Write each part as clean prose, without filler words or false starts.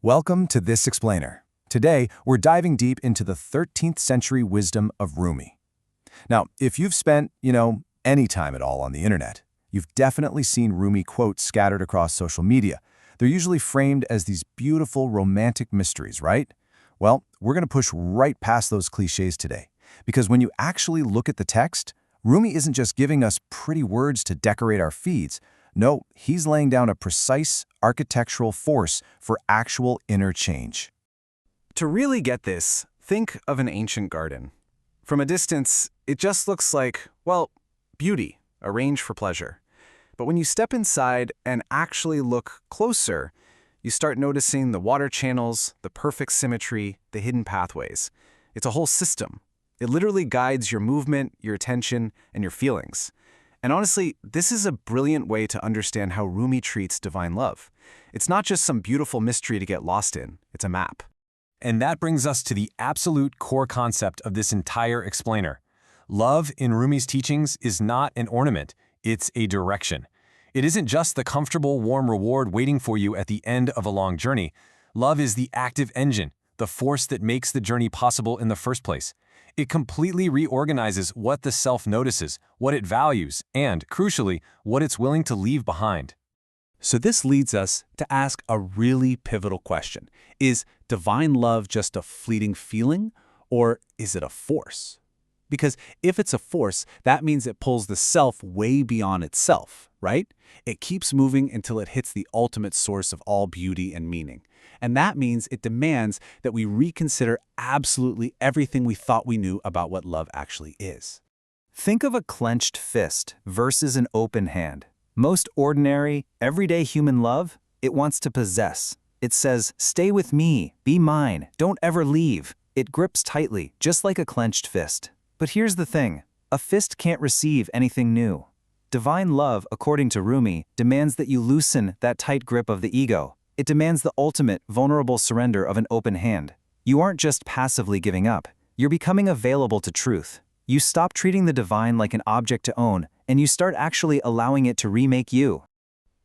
Welcome to This Explainer. Today, we're diving deep into the 13th century wisdom of Rumi. Now, if you've spent, any time at all on the internet, you've definitely seen Rumi quotes scattered across social media. They're usually framed as these beautiful romantic mysteries, right? Well, we're going to push right past those cliches today, because when you actually look at the text, Rumi isn't just giving us pretty words to decorate our feeds. No, he's laying down a precise architectural force for actual inner change. To really get this, think of an ancient garden. From a distance, it just looks like, beauty, arranged for pleasure. But when you step inside and actually look closer, you start noticing the water channels, the perfect symmetry, the hidden pathways. It's a whole system. It literally guides your movement, your attention, and your feelings. And honestly, this is a brilliant way to understand how Rumi treats divine love. It's not just some beautiful mystery to get lost in, it's a map. And that brings us to the absolute core concept of this entire explainer. Love in Rumi's teachings is not an ornament, it's a direction. It isn't just the comfortable, warm reward waiting for you at the end of a long journey. Love is the active engine, the force that makes the journey possible in the first place. It completely reorganizes what the self notices, what it values, and, crucially, what it's willing to leave behind. So this leads us to ask a really pivotal question. Is divine love just a fleeting feeling, or is it a force? Because if it's a force, that means it pulls the self way beyond itself, right? It keeps moving until it hits the ultimate source of all beauty and meaning. And that means it demands that we reconsider absolutely everything we thought we knew about what love actually is. Think of a clenched fist versus an open hand. Most ordinary, everyday human love, it wants to possess. It says, "Stay with me, be mine, don't ever leave." It grips tightly, just like a clenched fist. But here's the thing, a fist can't receive anything new. Divine love, according to Rumi, demands that you loosen that tight grip of the ego. It demands the ultimate, vulnerable surrender of an open hand. You aren't just passively giving up, you're becoming available to truth. You stop treating the divine like an object to own, and you start actually allowing it to remake you.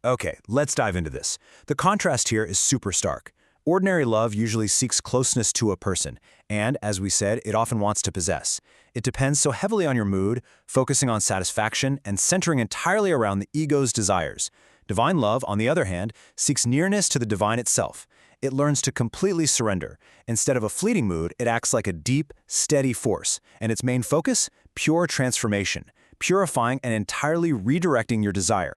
Okay, let's dive into this. The contrast here is super stark. Ordinary love usually seeks closeness to a person, and, as we said, it often wants to possess. It depends so heavily on your mood, focusing on satisfaction, and centering entirely around the ego's desires. Divine love, on the other hand, seeks nearness to the divine itself. It learns to completely surrender. Instead of a fleeting mood, it acts like a deep, steady force, and its main focus? Pure transformation, purifying and entirely redirecting your desire.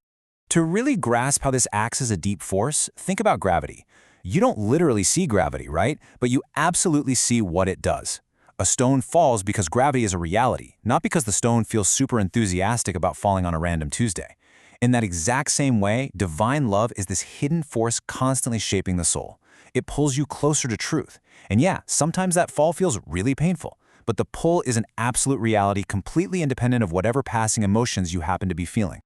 To really grasp how this acts as a deep force, think about gravity. You don't literally see gravity, right? But you absolutely see what it does. A stone falls because gravity is a reality, not because the stone feels super enthusiastic about falling on a random Tuesday. In that exact same way, divine love is this hidden force constantly shaping the soul. It pulls you closer to truth. And yeah, sometimes that fall feels really painful, but the pull is an absolute reality completely independent of whatever passing emotions you happen to be feeling.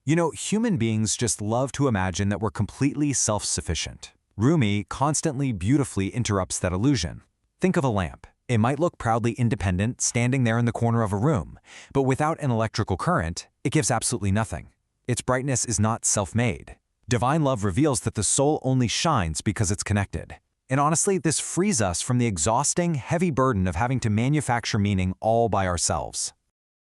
Human beings just love to imagine that we're completely self-sufficient. Rumi constantly beautifully interrupts that illusion. Think of a lamp. It might look proudly independent, standing there in the corner of a room, but without an electrical current, it gives absolutely nothing. Its brightness is not self-made. Divine love reveals that the soul only shines because it's connected. And honestly, this frees us from the exhausting, heavy burden of having to manufacture meaning all by ourselves.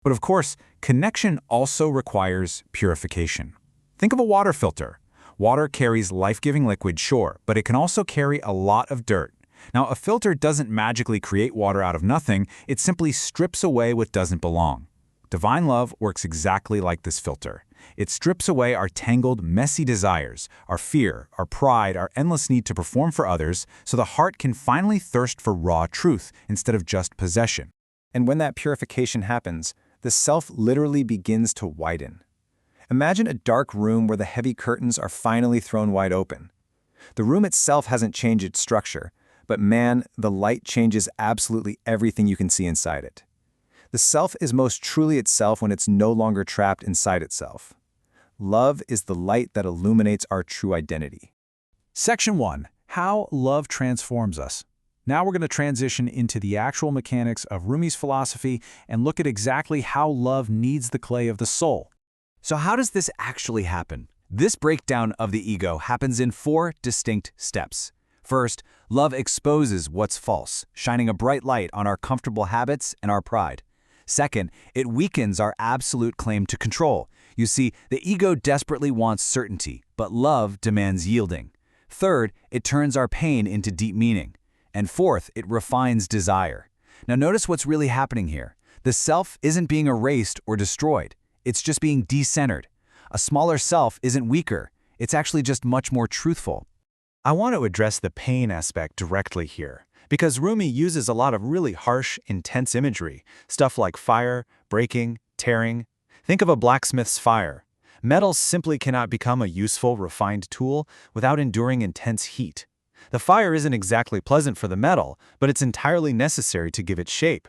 But of course, connection also requires purification. Think of a water filter. Water carries life-giving liquid, sure, but it can also carry a lot of dirt. Now, a filter doesn't magically create water out of nothing, it simply strips away what doesn't belong. Divine love works exactly like this filter. It strips away our tangled, messy desires, our fear, our pride, our endless need to perform for others, so the heart can finally thirst for raw truth instead of just possession. And when that purification happens, the self literally begins to widen. Imagine a dark room where the heavy curtains are finally thrown wide open. The room itself hasn't changed its structure, but man, the light changes absolutely everything you can see inside it. The self is most truly itself when it's no longer trapped inside itself. Love is the light that illuminates our true identity. Section 1. How love transforms us. Now we're going to transition into the actual mechanics of Rumi's philosophy and look at exactly how love kneads the clay of the soul. So how does this actually happen? This breakdown of the ego happens in 4 distinct steps. First, love exposes what's false, shining a bright light on our comfortable habits and our pride. Second, it weakens our absolute claim to control. You see, the ego desperately wants certainty, but love demands yielding. Third, it turns our pain into deep meaning. And fourth, it refines desire. Now notice what's really happening here. The self isn't being erased or destroyed. It's just being decentered. A smaller self isn't weaker. It's actually just much more truthful. I want to address the pain aspect directly here, because Rumi uses a lot of really harsh, intense imagery, stuff like fire, breaking, tearing. Think of a blacksmith's fire. Metal simply cannot become a useful, refined tool without enduring intense heat. The fire isn't exactly pleasant for the metal, but it's entirely necessary to give it shape.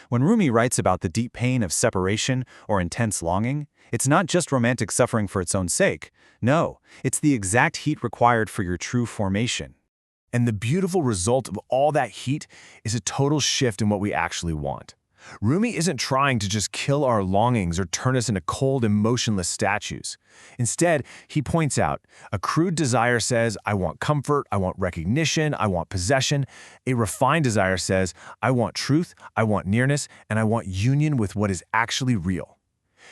When Rumi writes about the deep pain of separation or intense longing, it's not just romantic suffering for its own sake. No, it's the exact heat required for your true formation. And the beautiful result of all that heat is a total shift in what we actually want. Rumi isn't trying to just kill our longings or turn us into cold, emotionless statues. Instead, he points out, a crude desire says, I want comfort, I want recognition, I want possession. A refined desire says, I want truth, I want nearness, and I want union with what is actually real.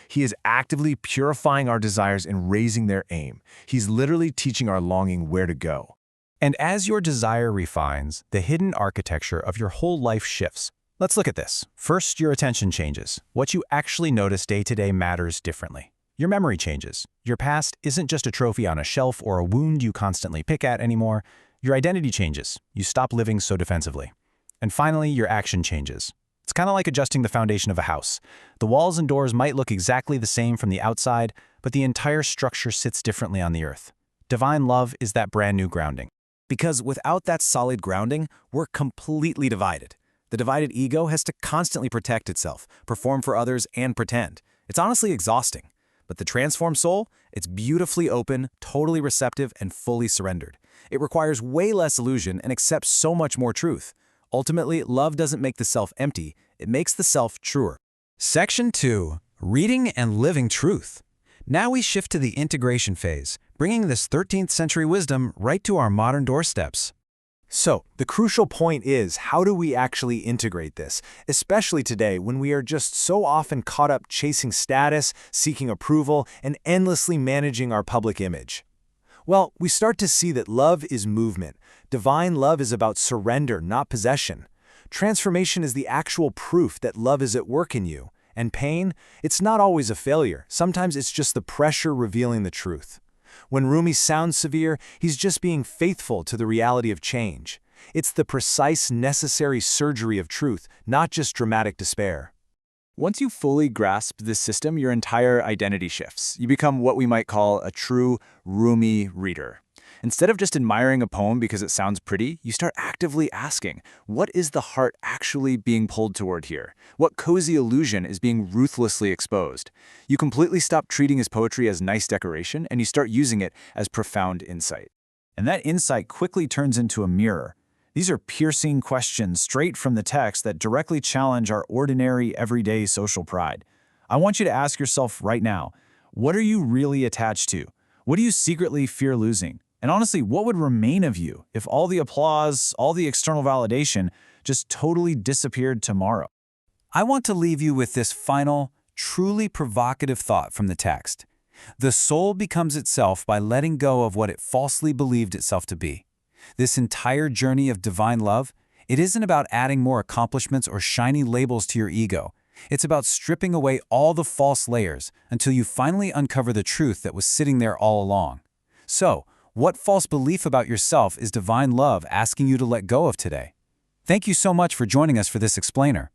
He is actively purifying our desires and raising their aim. He's literally teaching our longing where to go. And as your desire refines, the hidden architecture of your whole life shifts. Let's look at this. First, your attention changes. What you actually notice day to day matters differently. Your memory changes. Your past isn't just a trophy on a shelf or a wound you constantly pick at anymore. Your identity changes. You stop living so defensively. And finally, your action changes. It's kind of like adjusting the foundation of a house. The walls and doors might look exactly the same from the outside, but the entire structure sits differently on the earth. Divine love is that brand new grounding. Because without that solid grounding, we're completely divided. The divided ego has to constantly protect itself, perform for others, and pretend. It's honestly exhausting. But the transformed soul, it's beautifully open, totally receptive, and fully surrendered. It requires way less illusion and accepts so much more truth. Ultimately, love doesn't make the self empty, it makes the self truer. Section 2. Reading and living truth. Now we shift to the integration phase, bringing this 13th century wisdom right to our modern doorsteps. So, the crucial point is, how do we actually integrate this, especially today when we are just so often caught up chasing status, seeking approval, and endlessly managing our public image? Well, we start to see that love is movement. Divine love is about surrender, not possession. Transformation is the actual proof that love is at work in you. And pain, it's not always a failure. Sometimes it's just the pressure revealing the truth. When Rumi sounds severe, he's just being faithful to the reality of change. It's the precise, necessary surgery of truth, not just dramatic despair. Once you fully grasp this system, your entire identity shifts. You become what we might call a true Rumi reader. Instead of just admiring a poem because it sounds pretty, you start actively asking, what is the heart actually being pulled toward here? What cozy illusion is being ruthlessly exposed? You completely stop treating his poetry as nice decoration, and you start using it as profound insight. And that insight quickly turns into a mirror. These are piercing questions straight from the text that directly challenge our ordinary, everyday social pride. I want you to ask yourself right now, what are you really attached to? What do you secretly fear losing? And honestly, what would remain of you if all the applause, all the external validation just totally disappeared tomorrow? I want to leave you with this final, truly provocative thought from the text. The soul becomes itself by letting go of what it falsely believed itself to be. This entire journey of divine love, it isn't about adding more accomplishments or shiny labels to your ego. It's about stripping away all the false layers until you finally uncover the truth that was sitting there all along. So, what false belief about yourself is divine love asking you to let go of today? Thank you so much for joining us for this explainer.